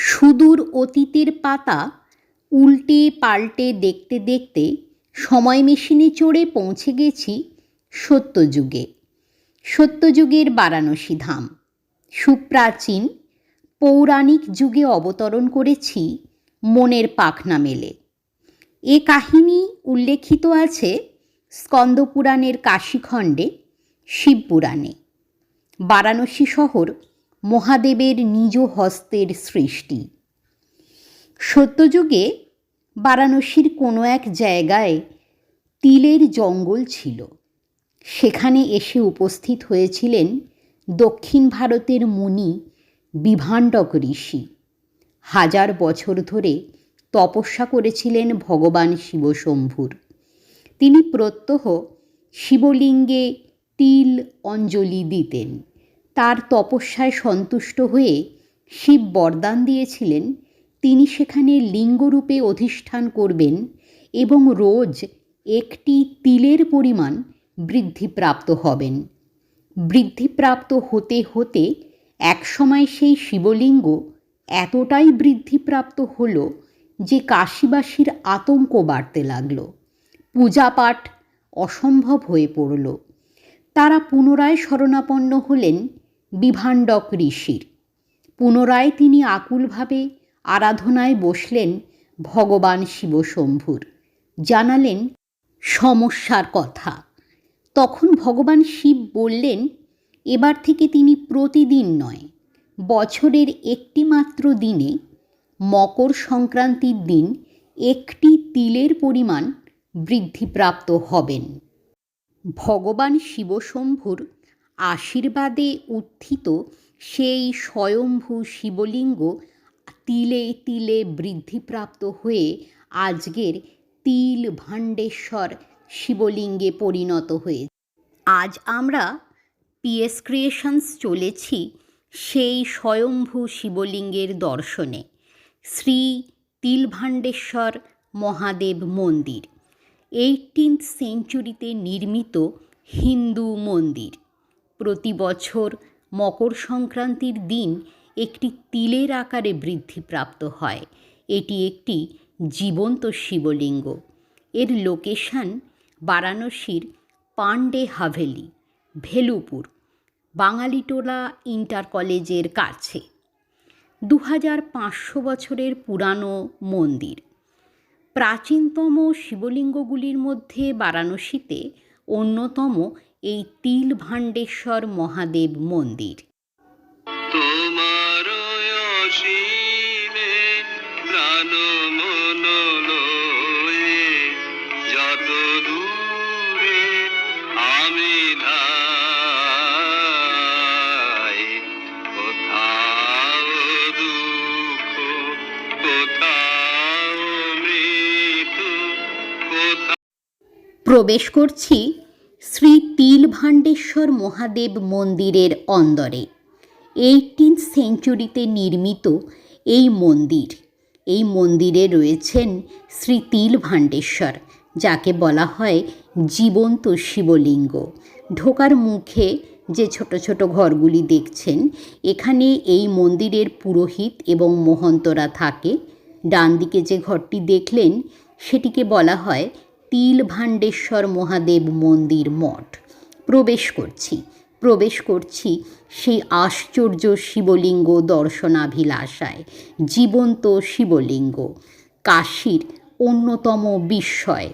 সুদূর অতীতের পাতা উল্টে পাল্টে দেখতে দেখতে সময় মেশিনে চড়ে পৌঁছে গেছি সত্যযুগে। সত্যযুগের বারাণসী ধাম। সুপ্রাচীন পৌরাণিক যুগে অবতরণ করেছি মনের পাখনা মেলে। এ কাহিনী উল্লেখিত আছে স্কন্দপুরাণের কাশীখণ্ডে, শিবপুরাণে। বারাণসী শহর মহাদেবের নিজ হস্তের সৃষ্টি। সত্যযুগে বারাণসীর কোনো এক জায়গায় তিলের জঙ্গল ছিল। সেখানে এসে উপস্থিত হয়েছিলেন দক্ষিণ ভারতের মুনি বিভাণ্ডক ঋষি। 1000 বছর ধরে তপস্যা করেছিলেন ভগবান শিবশম্ভুর। তিনি প্রত্যহ শিবলিঙ্গে তিল অঞ্জলি দিতেন। তার তপস্যায় সন্তুষ্ট হয়ে শিব বরদান দিয়েছিলেন তিনি সেখানে লিঙ্গরূপে অধিষ্ঠান করবেন এবং রোজ একটি তিলের পরিমাণ বৃদ্ধিপ্রাপ্ত হবেন। বৃদ্ধিপ্রাপ্ত হতে হতে একসময় সেই শিবলিঙ্গ এতটাই বৃদ্ধিপ্রাপ্ত হল যে কাশীবাসীর আতঙ্ক বাড়তে লাগল। পূজাপাঠ অসম্ভব হয়ে পড়ল। তারা পুনরায় শরণাপন্ন হলেন বিভাণ্ডক ঋষির। পুনরায় তিনি আকুলভাবে আরাধনায় বসলেন ভগবান শিবশম্ভুর। জানালেন সমস্যার কথা। তখন ভগবান শিব বললেন, এবার থেকে তিনি প্রতিদিন নয়, বছরের একটি মাত্র দিনে, মকর সংক্রান্তির দিন একটি তিলের পরিমাণ বৃদ্ধিপ্রাপ্ত হবেন। ভগবান শিবশম্ভুর আশীর্বাদে উত্থিত সেই স্বয়ম্ভূ শিবলিঙ্গ তিলে তিলে বৃদ্ধিপ্রাপ্ত হয়ে আজকের তিল ভাণ্ডেশ্বর শিবলিঙ্গে পরিণত হয়েছে। আজ আমরা PS ক্রিয়েশনস চলেছি সেই স্বয়ম্ভূ শিবলিঙ্গের দর্শনে। শ্রী তিলভাণ্ডেশ্বর মহাদেব মন্দির 18th সেঞ্চুরিতে নির্মিত হিন্দু মন্দির। প্রতি বছর মকর সংক্রান্তির দিন একটি তিলের আকারে বৃদ্ধিপ্রাপ্ত হয়। এটি একটি জীবন্ত শিবলিঙ্গ। এর লোকেশন বারাণসীর পাণ্ডে হাভেলি, ভেলুপুর, বাঙালিটোলা ইন্টার কলেজের কাছে। 2500 বছরের পুরানো মন্দির। প্রাচীনতম শিবলিঙ্গগুলির মধ্যে বারাণসীতে অন্যতম এই তিলভাণ্ডেশ্বর মহাদেব মন্দির। প্রবেশ করছি শ্রী তিলভাণ্ডেশ্বর মহাদেব মন্দিরের অন্দরে। 18th সেঞ্চুরিতে নির্মিত এই মন্দির। এই মন্দিরে রয়েছেন শ্রী তিলভাণ্ডেশ্বর, যাকে বলা হয় জীবন্ত শিবলিঙ্গ। ঢোকার মুখে যে ছোট ছোট ঘরগুলি দেখছেন, এখানে এই মন্দিরের পুরোহিত এবং মহন্তরা থাকে। ডান দিকে যে ঘরটি দেখলেন সেটিকে বলা হয় তিলভাণ্ডেশ্বর মহাদেব মন্দির মঠ। প্রবেশ করছি সেই আশ্চর্য শিবলিঙ্গ দর্শনাভিলাষায়। জীবন্ত শিবলিঙ্গ, কাশীর অন্যতম বিস্ময়।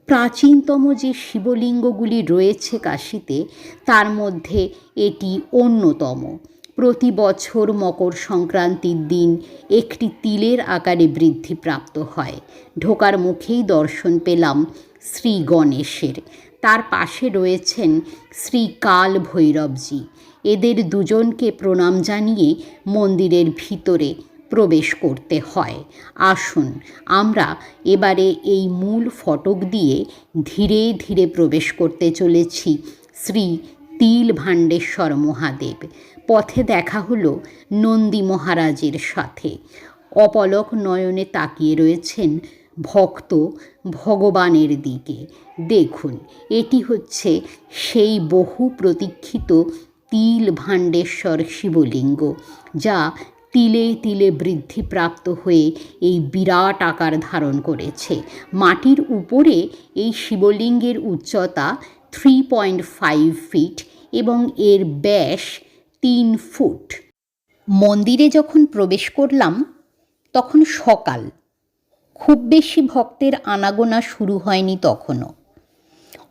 প্রাচীনতম যে শিবলিঙ্গগুলি রয়েছে কাশীতে, তার মধ্যে এটি অন্যতম। প্রতি বছর মকর সংক্রান্তির দিন একটি তিলের আকারে বৃদ্ধিপ্রাপ্ত হয়। ঢোকার মুখেই দর্শন পেলাম শ্রী গণেশের। তার পাশে রয়েছেন শ্রী কাল ভৈরবজি। এদের দুজনকে প্রণাম জানিয়ে মন্দিরের ভিতরে প্রবেশ করতে হয়। আসুন আমরা এবারে এই মূল ফটক দিয়ে ধীরে ধীরে প্রবেশ করতে চলেছি শ্রী তিলভাণ্ডেশ্বর মহাদেব। পথে দেখা হলো নন্দী মহারাজের সাথে। অপলক নয়নে তাকিয়ে রয়েছেন ভক্ত ভগবানের দিকে। দেখুন, এটি হচ্ছে সেই বহু প্রতীক্ষিত তিলভাণ্ডেশ্বর শিবলিঙ্গ, যা তিলে তিলে বৃদ্ধিপ্রাপ্ত হয়ে এই বিরাট আকার ধারণ করেছে। মাটির উপরে এই শিবলিঙ্গের উচ্চতা 3.5 ফিট এবং এর ব্যাস 3 ফুট। মন্দিরে যখন প্রবেশ করলাম তখন সকাল, খুব বেশি ভক্তের আনাগোনা শুরু হয়নি তখনও।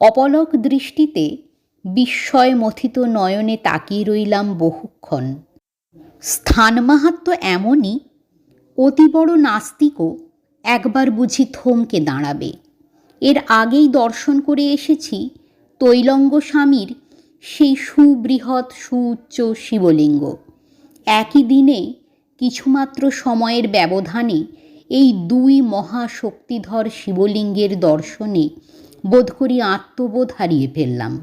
অপলক দৃষ্টিতে বিস্ময়মথিত নয়নে তাকিয়ে রইলাম বহুক্ষণ। স্থান মাহাত্ম্য এমনই, অতি বড় নাস্তিকও একবার বুঝি থমকে দাঁড়াবে। এর আগেই দর্শন করে এসেছি তৈলঙ্গ স্বামীর সেই সুবৃহৎ সুউচ্চ শিবলিঙ্গ। একই দিনে কিছুমাত্র সময়ের ব্যবধানে এই দুই মহাশক্তিধর শিবলিঙ্গের দর্শনে বোধ করি আত্মবোধ হারিয়ে ফেললাম।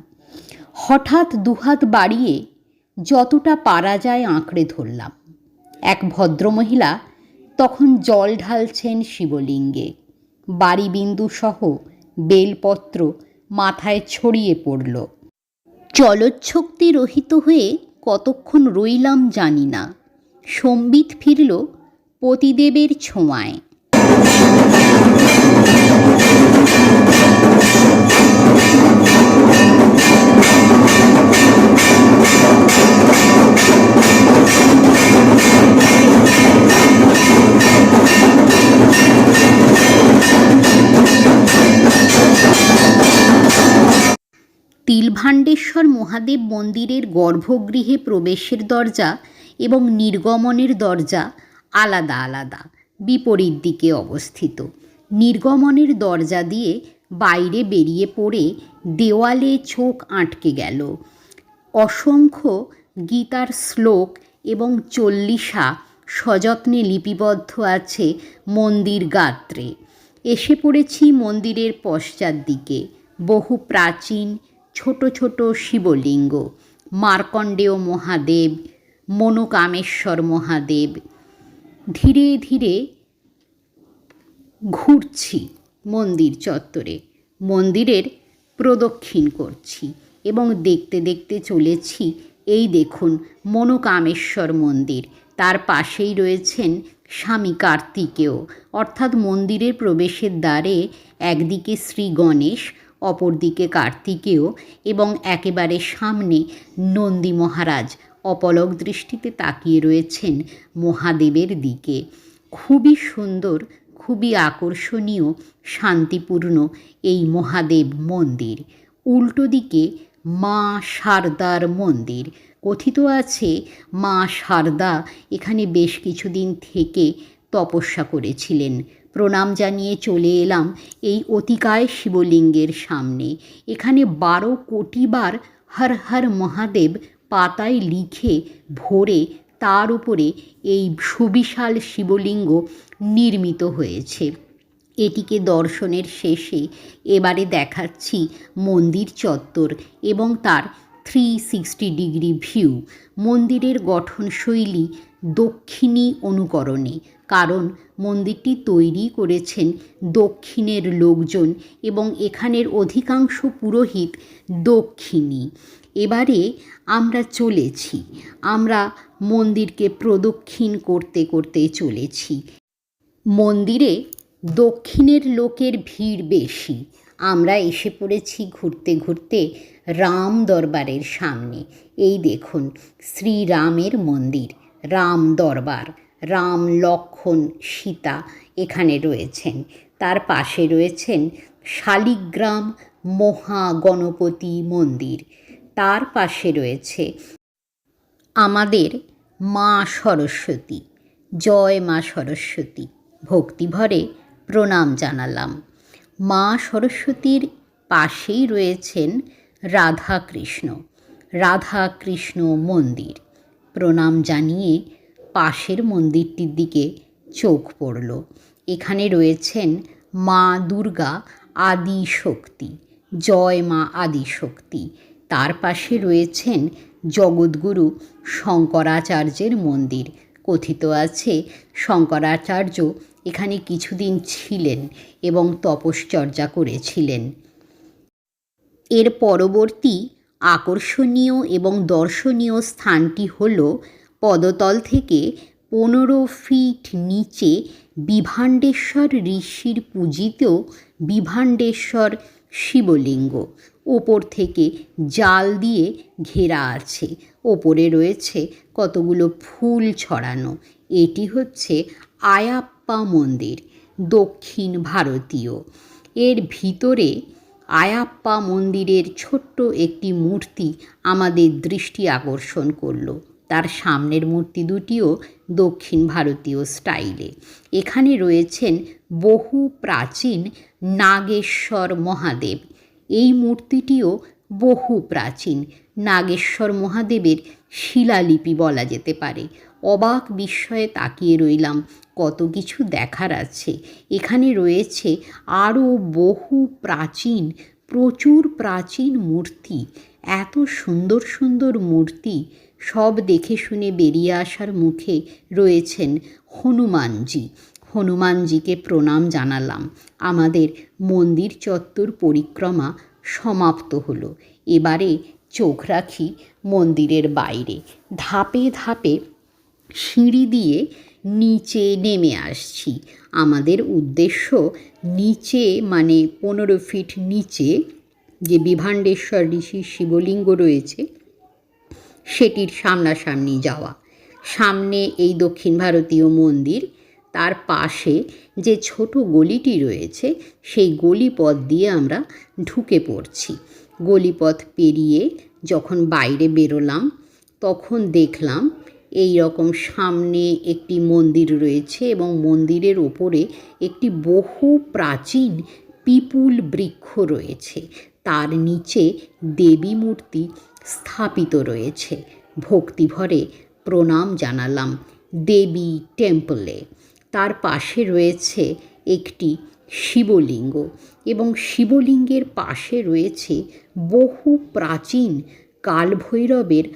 হঠাৎ দুহাত বাড়িয়ে যতটা পারা যায় আঁকড়ে ধরলাম। এক ভদ্রমহিলা তখন জল ঢালছেন শিবলিঙ্গে। বাড়িবিন্দুসহ বেলপত্র মাথায় ছড়িয়ে পড়ল। চলচ্ছক্তি রহিত হয়ে কতক্ষণ রইলাম জানি না। সম্বিত ফিরল পতিদেবের ছোঁয়ায়। তিলভাণ্ডেশ্বর মহাদেব মন্দিরের গর্ভগৃহে প্রবেশের দরজা এবং নির্গমনের দরজা আলাদা আলাদা, বিপরীত দিকে অবস্থিত। নির্গমনের দরজা দিয়ে বাইরে বেরিয়ে পড়ে দেওয়ালে চোখ আটকে গেল। অসংখ্য গীতার শ্লোক এবং চল্লিশা সযত্নে লিপিবদ্ধ আছে মন্দির গাত্রে। এসে পড়েছি মন্দিরের পশ্চাৎ দিকে। বহু প্রাচীন ছোট ছোট শিবলিঙ্গ, মার্কণ্ডেয় মহাদেব, মনোকামেশ্বর মহাদেব। ধীরে ধীরে ঘুরছি মন্দির চত্বরে, মন্দিরের প্রদক্ষিণ করছি এবং দেখতে দেখতে চলেছি এই দেখুন মনোকামেশ্বর মন্দির। তার পাশেই রয়েছেন স্বামী কার্তিকেয়, অর্থাৎ মন্দিরের প্রবেশের দ্বারে একদিকে শ্রী গণেশ, অপরদিকে কার্তিকেয় এবং একেবারে সামনে নন্দী মহারাজ অপলক দৃষ্টিতে তাকিয়ে রয়েছেন মহাদেবের দিকে। খুবই সুন্দর, খুবই আকর্ষণীয়, শান্তিপূর্ণ এই মহাদেব মন্দির। উল্টো দিকে মা শারদার মন্দির। কথিত আছে মা শারদা এখানে বেশ কিছুদিন থেকে তপস্যা করেছিলেন। প্রণাম জানিয়ে চলে এলাম এই অতিকায় শিবলিঙ্গের সামনে। এখানে 12 কোটি বার হর হর মহাদেব পাতায় লিখে ভরে তার উপরে এই সুবিশাল শিবলিঙ্গ নির্মিত হয়েছে। এটিকে দর্শনের শেষে এবারে দেখাচ্ছি মন্দির চত্বর এবং তার 360 ডিগ্রি ভিউ। মন্দিরের গঠনশৈলী দক্ষিণী অনুকরণে, কারণ মন্দিরটি তৈরি করেছেন দক্ষিণের লোকজন এবং এখানের অধিকাংশ পুরোহিত দক্ষিণী। এবারে আমরা চলেছি, আমরা মন্দিরকে প্রদক্ষিণ করতে করতে চলেছি। মন্দিরে দক্ষিণের লোকের ভিড় বেশি। আমরা এসে পড়েছি ঘুরতে ঘুরতে রাম দরবারের সামনে। এই দেখুন শ্রীরামের মন্দির, রাম দরবার। রাম, লক্ষ্মণ, সীতা এখানে রয়েছেন। তার পাশে রয়েছেন শালিগ্রাম মহাগণপতি মন্দির। তার পাশে রয়েছে আমাদের মা সরস্বতী। জয় মা সরস্বতী। ভক্তিভরে প্রণাম জানালাম। মা সরস্বতীর পাশেই রয়েছেন রাধাকৃষ্ণ, রাধাকৃষ্ণ মন্দির। প্রণাম জানিয়ে পাশের মন্দিরটির দিকে চোখ পড়ল। এখানে রয়েছেন মা দুর্গা আদি শক্তি। জয় মা আদি শক্তি। তার পাশে রয়েছেন জগদ্গুরু শঙ্করাচার্যের মন্দির। কথিত আছে শঙ্করাচার্য এখানে কিছুদিন ছিলেন এবং তপশ্চর্যা করেছিলেন। এর পরবর্তী আকর্ষণীয় এবং দর্শনীয় স্থানটি হল পদতল থেকে 15 ফিট নিচে বিভাণ্ডেশ্বর ঋষির পূজিত বিভাণ্ডেশ্বর শিবলিঙ্গ। ওপর থেকে জাল দিয়ে ঘেরা আছে, ওপরে রয়েছে কতগুলো ফুল ছড়ানো। এটি হচ্ছে আয়াপ্পা মন্দির, দক্ষিণ ভারতীয়। এর ভিতরে আয়াপ্পা মন্দিরের ছোট্ট একটি মূর্তি আমাদের দৃষ্টি আকর্ষণ করলো। তার সামনের মূর্তি দুটিও দক্ষিণ ভারতীয় স্টাইলে। এখানে রয়েছেন বহু প্রাচীন নাগেশ্বর মহাদেব। এই মূর্তিটিও বহু প্রাচীন নাগেশ্বর মহাদেবের শিলালিপি বলা যেতে পারে। অবাক বিস্ময়ে তাকিয়ে রইলাম, কত কিছু দেখার আছে। এখানে রয়েছে আরও বহু প্রাচীন, প্রচুর প্রাচীন মূর্তি। এত সুন্দর সুন্দর মূর্তি সব দেখে শুনে বেরিয়ে আসার মুখে রয়েছেন হনুমানজি। হনুমানজিকে প্রণাম জানালাম। আমাদের মন্দির চত্বর পরিক্রমা সমাপ্ত হলো। এবারে চোখ রাখি মন্দিরের বাইরে। ধাপে ধাপে সিঁড়ি দিয়ে নিচে নেমে আসছি। আমাদের উদ্দেশ্য নিচে, মানে 15 ফিট নিচে যে বিভাণ্ডেশ্বর ঋষির শিবলিঙ্গ রয়েছে সেটির সামনাসামনি যাওয়া। সামনে এই দক্ষিণ ভারতীয় মন্দির, তার পাশে যে ছোট গলিটি রয়েছে সেই গলিপথ দিয়ে আমরা ঢুকে পড়ছি। গলিপথ পেরিয়ে যখন বাইরে বেরোলাম তখন দেখলাম এই রকম সামনে একটি মন্দির রয়েছে এবং মন্দিরের ওপরে একটি বহু প্রাচীন পিপুল বৃক্ষ রয়েছে। তার নিচে দেবী মূর্তি স্থাপিত রয়েছে। ভক্তিভরে প্রণাম জানালাম দেবী টেম্পলে। তার পাশে রয়েছে একটি শিবলিঙ্গ এবং শিবলিঙ্গের পাশে রয়েছে বহু প্রাচীন কালভৈরবের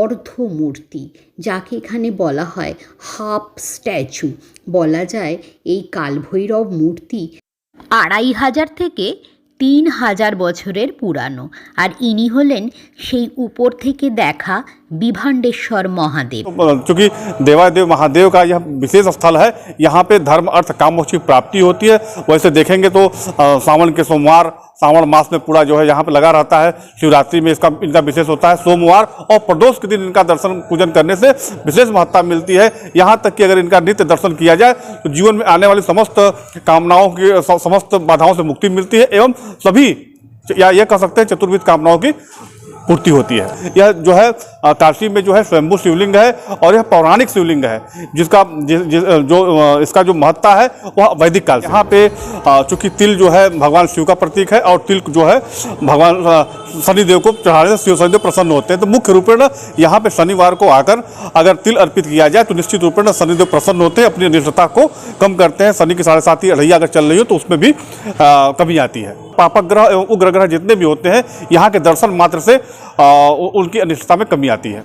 অর্ধমূর্তি, যাকে এখানে বলা হয় হাফ স্ট্যাচু। বলা যায় এই কালভৈরব মূর্তি 2500 থেকে 3000 বছরের পুরানো। আর ইনি হলেন সেই উপর থেকে দেখা বিভাণ্ডেশ্বর মহাদেব। चूँकि देवादेव महादेव का यह विशेष स्थल है, यहाँ पे धर्म अर्थ काम मोक्ष की प्राप्ति होती है। वैसे देखेंगे तो सावन के सोमवार, सावन मास में पूरा जो है यहाँ पे लगा रहता है। शिवरात्रि में इनका विशेष होता है। सोमवार और प्रदोष के दिन इनका दर्शन पूजन करने से विशेष महत्ता मिलती है। यहाँ तक कि अगर इनका नित्य दर्शन किया जाए तो जीवन में आने वाली समस्त कामनाओं की, समस्त बाधाओं से मुक्ति मिलती है एवं सभी, या ये कह सकते हैं चतुर्विध कामनाओं की पूर्ति होती है। यह जो है काशी में जो है स्वयंभू शिवलिंग है और यह पौराणिक शिवलिंग है, जिसका जो इसका जो महत्ता है वह वैदिक काल से। यहाँ पे चूँकि तिल जो है भगवान शिव का प्रतीक है और तिल जो है भगवान शनिदेव को चढ़ाने से शिव शनिदेव प्रसन्न होते हैं। तो मुख्य रूप में यहाँ पे शनिवार को आकर अगर तिल अर्पित किया जाए तो निश्चित रूप में शनिदेव प्रसन्न होते हैं, अपनी अनिष्टता को कम करते हैं। शनि की 7.5 अढ़ैया अगर चल रही हो तो उसमें भी कमी आती है। पापक ग्रह एवं उग्र ग्रह जितने भी होते हैं, यहाँ के दर्शन मात्र से उनकी अनिष्टता में कमी आती है।